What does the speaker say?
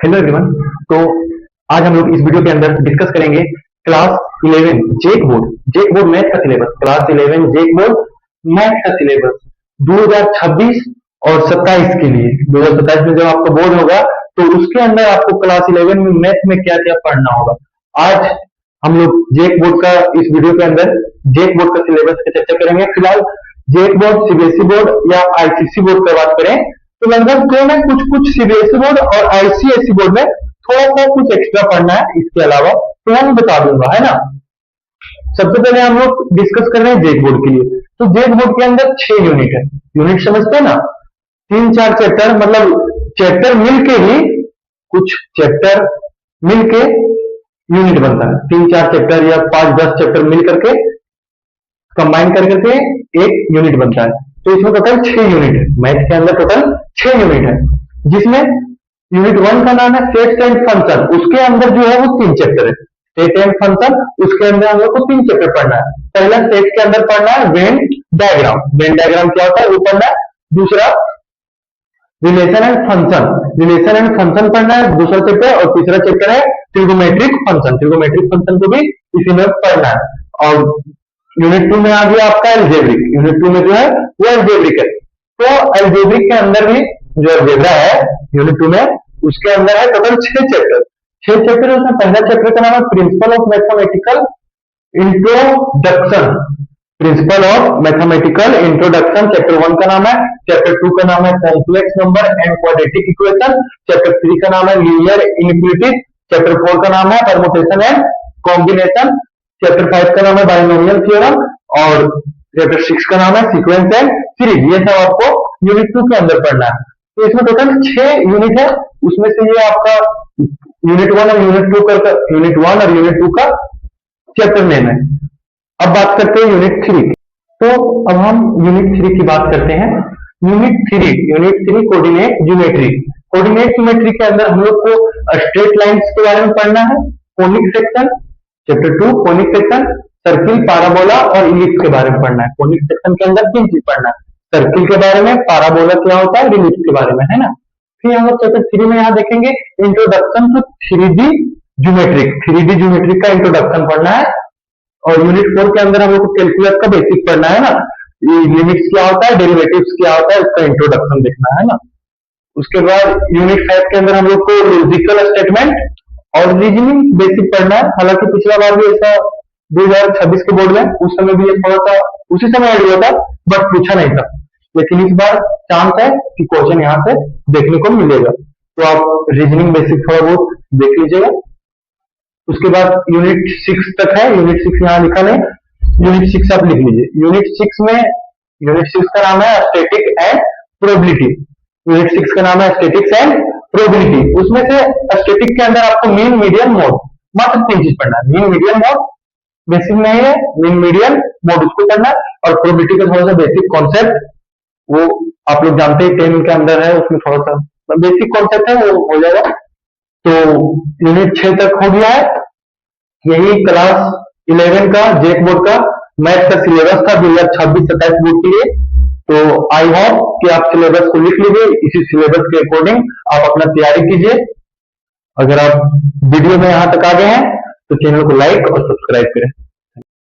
Hello everyone. तो आज हम लोग इस वीडियो के अंदर डिस्कस करेंगे क्लास 11 जेक बोर्ड मैथ का सिलेबस। क्लास 11 जेक बोर्ड मैथ का सिलेबस 2026 और 27 के लिए। 2027 में जब आपका बोर्ड होगा तो उसके अंदर आपको क्लास 11 में मैथ में क्या क्या पढ़ना होगा। आज हम लोग जेक बोर्ड का इस वीडियो के अंदर जेक बोर्ड का सिलेबस की चर्चा करेंगे। फिलहाल जेक बोर्ड सीबीएसई बोर्ड या आईसीएसई बोर्ड की बात करें तो लगभग दो में कुछ सीबीएसई बोर्ड और आईसीएसई बोर्ड में थोड़ा सा कुछ एक्स्ट्रा पढ़ना है। इसके अलावा तो मैं बता दूंगा, है ना। सबसे पहले हम लोग डिस्कस कर रहे हैं जेक बोर्ड के लिए। तो जेक बोर्ड के अंदर 6 यूनिट है। यूनिट समझते हैं ना, 3-4 चैप्टर, मतलब चैप्टर मिलके ही कुछ चैप्टर मिलके यूनिट बनता है। 3-4 चैप्टर या 5-10 चैप्टर मिल करके कंबाइन करके एक यूनिट बनता है। तो इसमें टोटल 6 यूनिट है। मैथ के अंदर टोटल 6 यूनिट है, जिसमें यूनिट 1 का नाम है सेट्स एंड फंक्शन। उसके अंदर जो है वो 3 चैप्टर है। सेट एंड फंक्शन, उसके अंदर हम लोग को 3 चैप्टर पढ़ना है। पहला सेट के अंदर पढ़ना है वेन डायग्राम। वेन डायग्राम क्या होता है वो पढ़ना है। दूसरा रिलेशन एंड फंक्शन पढ़ना है दूसरा चैप्टर। और तीसरा चैप्टर है ट्रिगोमेट्रिक फंक्शन। ट्रिगोमेट्रिक फंक्शन को भी इसी में पढ़ना है। और यूनिट 2 में आ गया आपका एल्जेब्रिक। यूनिट 2 में जो है वो एल्जेब्रिक है। तो एल्जेब्रिक के अंदर भी जो एल्जेब्रा है यूनिट 2 में, उसके अंदर है टोटल 6 चैप्टर। 6 चैप्टर है। उसमें पहला चैप्टर का नाम है principle of mathematical introduction. Principle of mathematical introduction chapter 1 का नाम है। चैप्टर 2 का नाम है complex number and quadratic equation. Chapter 3 का नाम है लीनियर इनइक्वालिटीज। चैप्टर 4 का नाम है परमुटेशन एंड कॉम्बिनेशन। चैप्टर 5 का नाम है बाइनोमियल थ्योरम। और चैप्टर 6 का नाम है सीक्वेंस एंड सीरीज। ये सब आपको यूनिट 2 के अंदर पढ़ना है। तो इसमें टोटल 6 यूनिट है। उसमें से ये आपका यूनिट 1 और यूनिट 2 का चैप्टर नेम है। अब बात करते हैं यूनिट 3 की। तो अब हम यूनिट 3 की बात करते हैं। Unit 3 coordinate geometry. Coordinate geometry के अंदर हम लोग को स्ट्रेट लाइंस के बारे में पढ़ना है। Conic section chapter 2 conic section, circle, parabola और इलिप्स के बारे में पढ़ना है। कोनिक सेक्शन के अंदर 3 चीज पढ़ना है। सर्किल के बारे में, पाराबोला क्या होता है, इलिप्स के बारे में, है ना। फिर हम लोग चैप्टर 3 में यहाँ देखेंगे इंट्रोडक्शन टू 3D ज्योमेट्रिक का इंट्रोडक्शन पढ़ना है। और यूनिट 4 के अंदर हम लोग को कैलकुलस का बेसिक पढ़ना है ना। लिमिट्स क्या होता है, डेरिवेटिव्स क्या होता है, उसका इंट्रोडक्शन देखना है ना। उसके बाद यूनिट 5 के अंदर हम लोग को लॉजिकल स्टेटमेंट और रीजनिंग बेसिक पढ़ना है। हालांकि पिछला बार भी ऐसा 2026 के बोर्ड में उस समय भी ये थोड़ा सा उसी समय ऐड हुआ था, बट पूछा नहीं था। लेकिन इस बार चांस है कि क्वेश्चन यहाँ से देखने को मिलेगा। तो आप रीजनिंग बेसिक थोड़ा बहुत देख लीजिएगा। उसके बाद यूनिट 6 तक है। यूनिट 6 यहाँ लिखा नहीं, यूनिट 6 आप लिख लीजिए। यूनिट 6 का नाम है स्टैटिक एंड प्रोबेबिलिटी। यूनिट 6 का नाम है स्टैटिक्स एंड प्रोबेबिलिटी। उसमें से स्टैटिक के अंदर आपको मीन, मीडियन, मोड, मात्र 3 चीज पढ़ना है। मीन, मीडियन, मोड बेसिक नहीं है। मीन, मीडियन, मोड उसको पढ़ना है। और प्रोबेबिलिटी का थोड़ा सा बेसिक कॉन्सेप्ट वो आप लोग जानते हैं 10 के अंदर है, उसमें थोड़ा सा बेसिक कॉन्सेप्ट है, वो हो जाएगा। तो यूनिट 6 तक हो गया है। यही क्लास 11 का जेक बोर्ड का मैथ का सिलेबस था 2026-27 बोर्ड के लिए। तो आई होप कि आप सिलेबस को लिख लीजिए। इसी सिलेबस के अकॉर्डिंग आप अपना तैयारी कीजिए। अगर आप वीडियो में यहां तक आ गए हैं तो चैनल को लाइक और सब्सक्राइब करें।